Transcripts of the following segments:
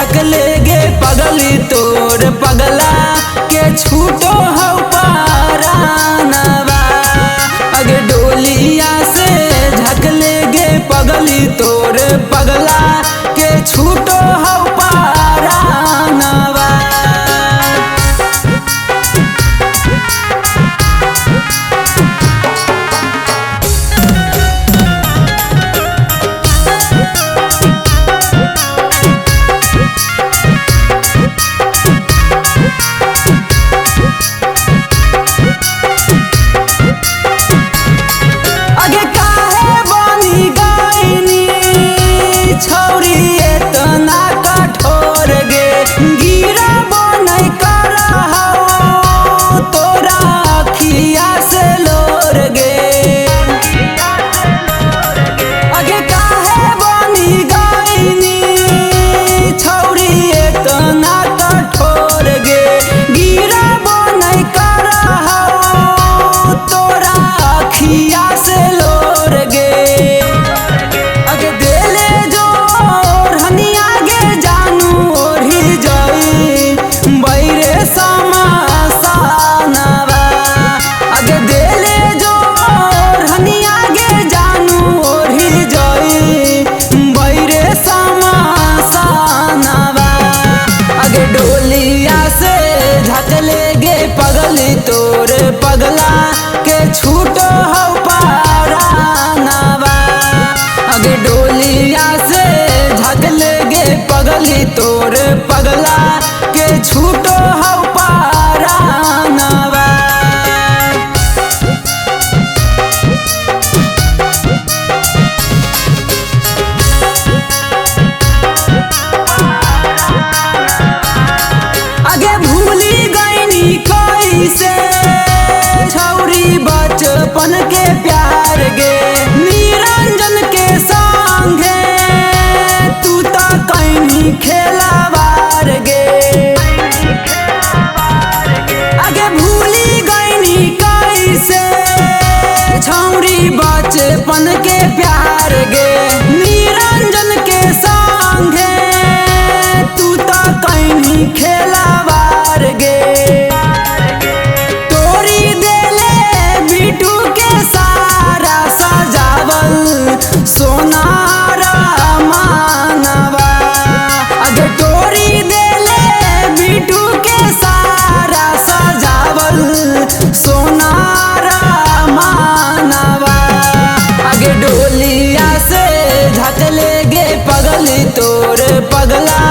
झकले गे पगली तोर पगला के छूटो हो पारानवा। अगे डोलिया से झकले गे पगली तोर पगला के छूटो हो पारानवा। पगली तोर पगला के छूटो हो पारानवा। अगे डोलिया से झकले गे पगली तोर पगला के छूटो हो पारानवा। अगे भूली गईनी से छौरी बचपन के प्यार गे निरंजन के संगे तू तो कहीं खेलावार गे। आगे भूली गईनी कैसे छौरी बचपन के प्यार गे निरंजन के संगे तू तो कहीं खेलावार गे। सोनारा मानवा अगे तोरी देले बिटू के सारा सजावल सोनारा मानवा। अगे डोलिया से झकले गे पगली तोर पगला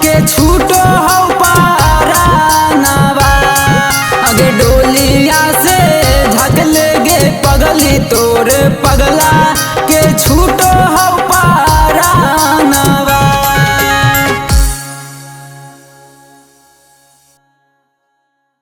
के छूटो हो पारानवा। अगे डोलिया से झकले गे पगली तोर पगला के छूट